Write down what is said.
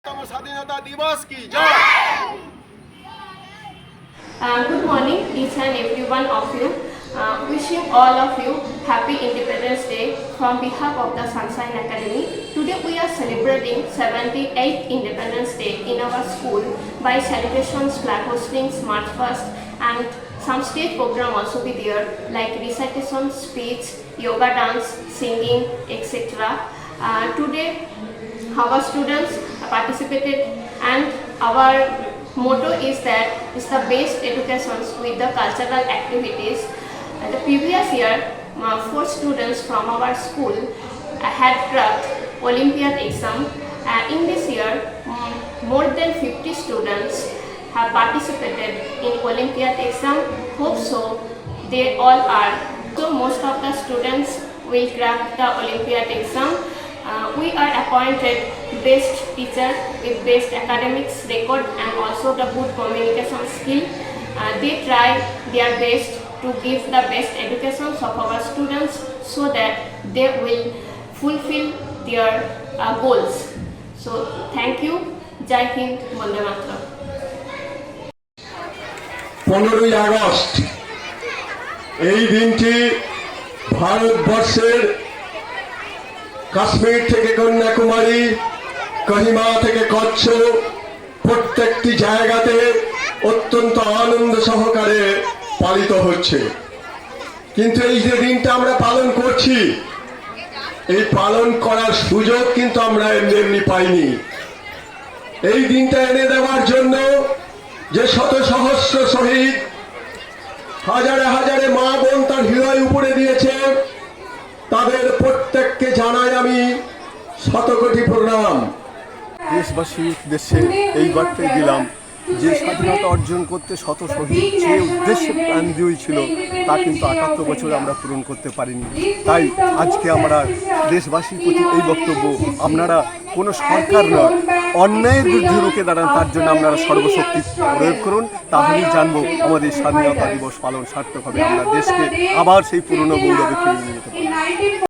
स्वाधीनता दिवस की जय। Good morning, each and every one of you. Wishing all of you happy Independence Day from behalf of the Sunshine Academy. Today we are celebrating 78th Independence Day in our school by celebrations, flag hostings, march past, and some stage program also be there like recitation, speech, yoga, dance, singing, etc. Today our students participated and our motto is that it's the best education with the cultural activities. The previous year, 4 students from our school had cracked Olympiad exam. In this year, more than 50 students have participated in Olympiad exam. Hope so, they all are. So most of the students will crack the Olympiad exam. We are appointed best teacher with best academics record and also the good communication skill. They try their best to give the best education of our students so that they will fulfill their goals. So thank you. Jai Hind, Bande Mataram. 15ই August এই দিনটি ভারতবর্ষের কাশ্মীর থেকে কন্যাকুমারী, কহিমা থেকে কচ্ছ প্রত্যেকটি জায়গাতে অত্যন্ত আনন্দ সহকারে পালিত হচ্ছে। কিন্তু এই যে দিনটা আমরা পালন করছি, এই পালন করার সুযোগ কিন্তু আমরা এমনি পাইনি। এই দিনটা এনে দেওয়ার জন্য যে শত সহস্র শহীদ, হাজারে হাজারে মা বোন তার হৃদয় উপরে দিয়েছে, তাদের প্রত্যেককে জানাই আমি শতকোটি প্রণাম। দেশবাসীর দেশে এই বার্তাই দিলাম যে স্বাধীনতা অর্জন করতে শত শহীদ যে উদ্দেশ্যে প্রাণ দিয়েছিল তা কিন্তু ৭৮ বছর আমরা পূরণ করতে পারিনি। তাই আজকে আমরা দেশবাসীর প্রতি এই বক্তব্য, আপনারা কোনো সরকার নয়, অন্যায়ের বিরুদ্ধে রুখে দাঁড়ান, তার জন্য আপনারা সর্বশক্তি প্রয়োগ করুন। তাহলেই জানবো আমাদের স্বাধীনতা দিবস পালন সার্থক হবে, আমরা দেশকে আবার সেই পুরনো গৌরবে ফিরিয়ে নিয়ে যেতে পারব।